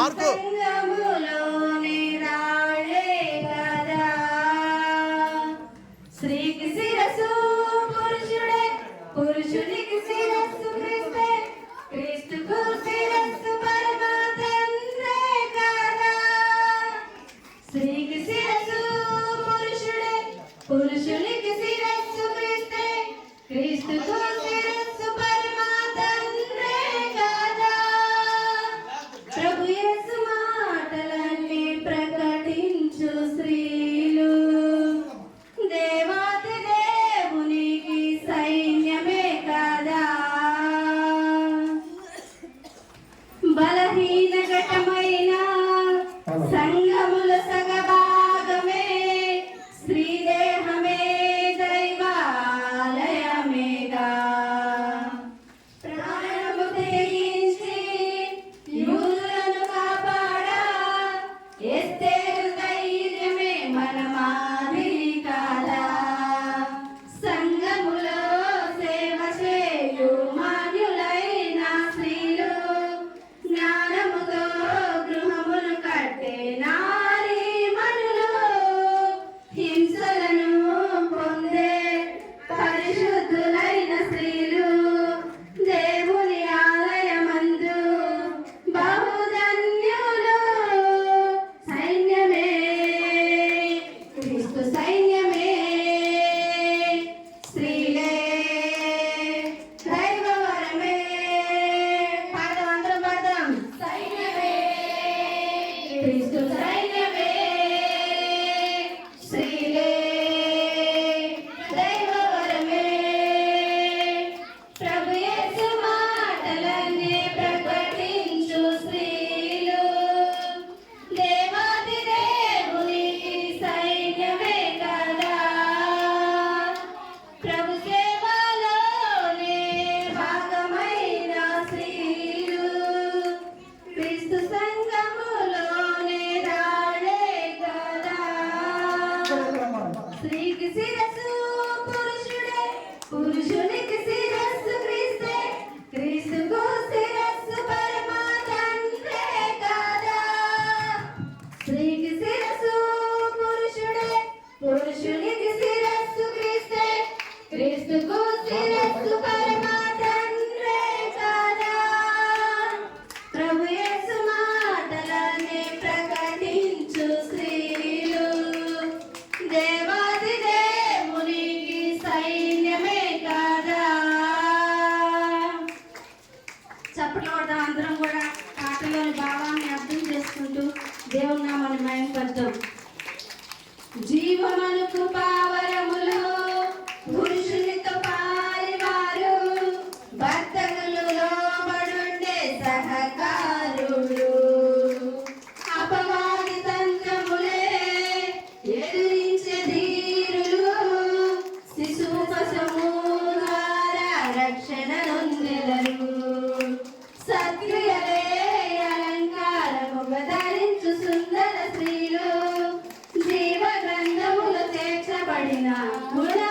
Mark స్త్రీకి శిరస్సు పురుషుడే, పురుషునికి శిరస్సు క్రీస్తే, క్రీస్తుకు శిరస్సు పరమ తండ్రే కదా. స్త్రీకి శిరస్సు పురుషుడే, పురుషునికి శిరస్సు క్రీస్తే, క్రీస్తుకు శిరస్సు పరమ తండ్రే కదా. ప్రభు యేసు మాటలన్నీ ప్రకటించు స్త్రీలు దేవాది దేవునికి సైన్యమే కదా. బలహీన ఘటమైన సంఘముల సగభాగమే స్త్రీ దేహమే దైవాలయమేగా. ప్రాణము తెగించి యూదులను కాపాడా ఎస్తేరు ధైర్యమే మన మాదిరి కాదా. సంఘములో సేవ చేయు మాన్యులైన స్త్రీలు జ్ఞానముతో గృహమును కట్టే నారీమణులు హింసలను పొందే పరిశుద్ధులైన స్త్రీలు దేవుని ఆలయమందు బహుధన్యులు. సైన్యమే క్రీస్తు సైన్యమే స్త్రీలే దైవవరమే. పాడదాం, అందరం పాడదాం. సైన్యమే క్రీస్తు సైన్యమే స్త్రీలే దైవవరమే. ప్రభు యేసు మాటలన్నీ ప్రకటించు స్త్రీలు దేవాది దేవునికి సైన్యమే కదా. ప్రభు సేవలోనే భాగమైన స్త్రీలు క్రీస్తు సంఘములోనే రాళ్ళే కదా. స్త్రీకి శిరస్సు పురుషుడే, పురుషునికి శిరస్సు క్రీస్తే, క్రీస్తుకు శిరస్సు పరమ తండ్రే కదా. స్త్రీకి శిరస్సు పురుషుడే, పురుషునికి శిరస్సు క్రీస్తే, క్రీస్తుకు శిరస్సు పరమ తండ్రే కదా. ప్రభు యేసు మాటలన్నీ ప్రకటించు స్త్రీలు దేవాది దేవునికి సైన్యమే కదా. చప్పట్లు కొడదాం అందరం కూడా. పాటలోని భావాన్ని అర్థం చేసుకుంటూ దేవుని నామాన్ని మహిమపడతాం. జీవమను కృపావరములు పురుషునితో పాలివారు, భర్తకులు లోబడుండే సహకారుడు, అపవాది తంత్రములే ఎదిరించే ధీరులు, శిశుపశము ద్వారా రక్షణ నొందెదరు. సత్క్రియలే అలంకారముగా ధరించు సుందర స్త్రీలు జీవ గ్రంథములు చేర్చబడిన గుణ